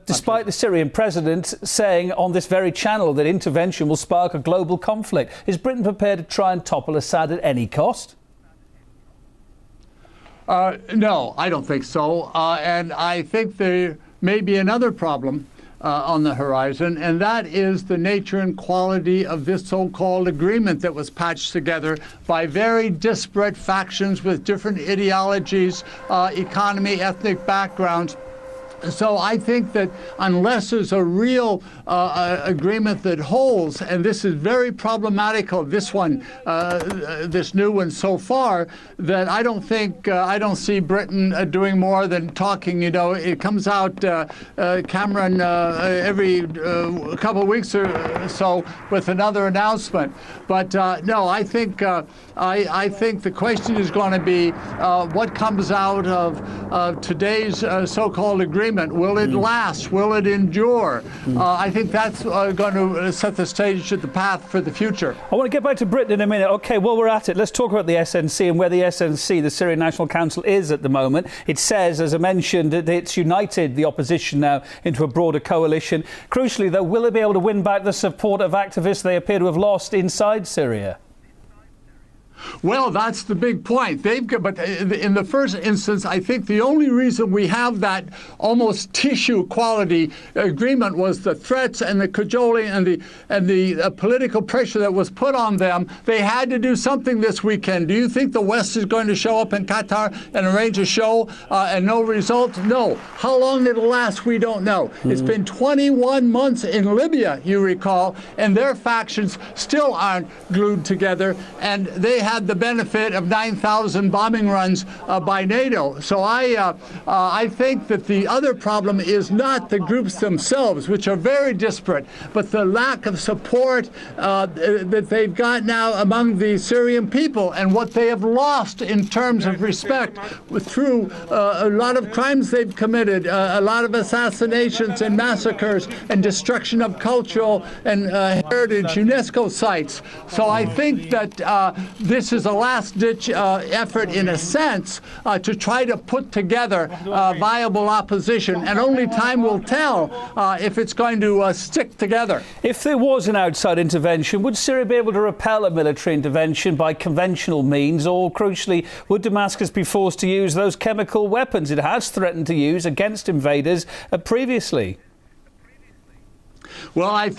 Despite the Syrian president saying on this very channel that intervention will spark a global conflict, is Britain prepared to try and topple Assad at any cost? No, I don't think so. And I think there may be another problem on the horizon, and that is the nature and quality of this so-called agreement that was patched together by very disparate factions with different ideologies, economy, ethnic backgrounds. So I think that unless there's a real agreement that holds, and this is very problematical, this one, this new one so far, that I don't think, I don't see Britain doing more than talking. You know, it comes out, Cameron, every couple of weeks or so with another announcement. But no, I think the question is going to be what comes out of today's so-called agreement. Will it last? Will it endure? I think that's going to set the stage to the path for the future. I want to get back to Britain in a minute. OK, well, we're at it. Let's talk about the SNC and where the SNC, the Syrian National Council, is at the moment. It says, as I mentioned, that it's united the opposition now into a broader coalition. Crucially, though, will they be able to win back the support of activists they appear to have lost inside Syria? Well, that's the big point. But in the first instance, I think the only reason we have that almost tissue quality agreement was the threats and the cajoling and the political pressure that was put on them. They had to do something this weekend. Do you think the West is going to show up in Qatar and arrange a show and no result? No. How long it'll last, we don't know. It's been 21 months in Libya, you recall, and their factions still aren't glued together, and they had the benefit of 9,000 bombing runs by NATO. So I think that the other problem is not the groups themselves, which are very disparate, but the lack of support that they've got now among the Syrian people and what they have lost in terms of respect through a lot of crimes they've committed, a lot of assassinations and massacres and destruction of cultural and heritage UNESCO sites. So I think that this is a last-ditch effort, in a sense, to try to put together viable opposition, and only time will tell if it's going to stick together. If there was an outside intervention, would Syria be able to repel a military intervention by conventional means, or, crucially, would Damascus be forced to use those chemical weapons it has threatened to use against invaders previously? Well,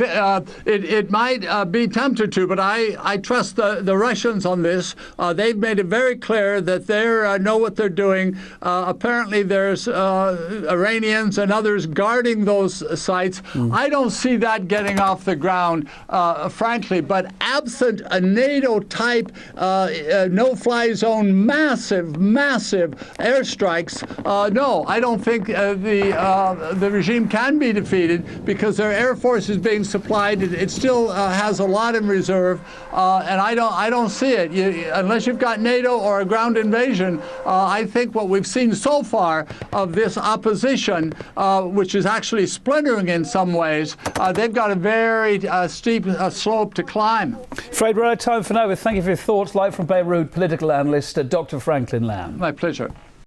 it might be tempted to, but I trust the Russians on this. They've made it very clear that they know what they're doing. Apparently, there's Iranians and others guarding those sites. I don't see that getting off the ground, frankly. But absent a NATO-type no-fly zone, massive airstrikes, no, I don't think the regime can be defeated, because their air force is being supplied. It still has a lot in reserve, and I don't see it. Unless you've got NATO or a ground invasion, I think what we've seen so far of this opposition, which is actually splintering in some ways, they've got a very steep slope to climb. Afraid we're out of time for now, but thank you for your thoughts. Live from Beirut, political analyst Dr. Franklin Lamb. My pleasure.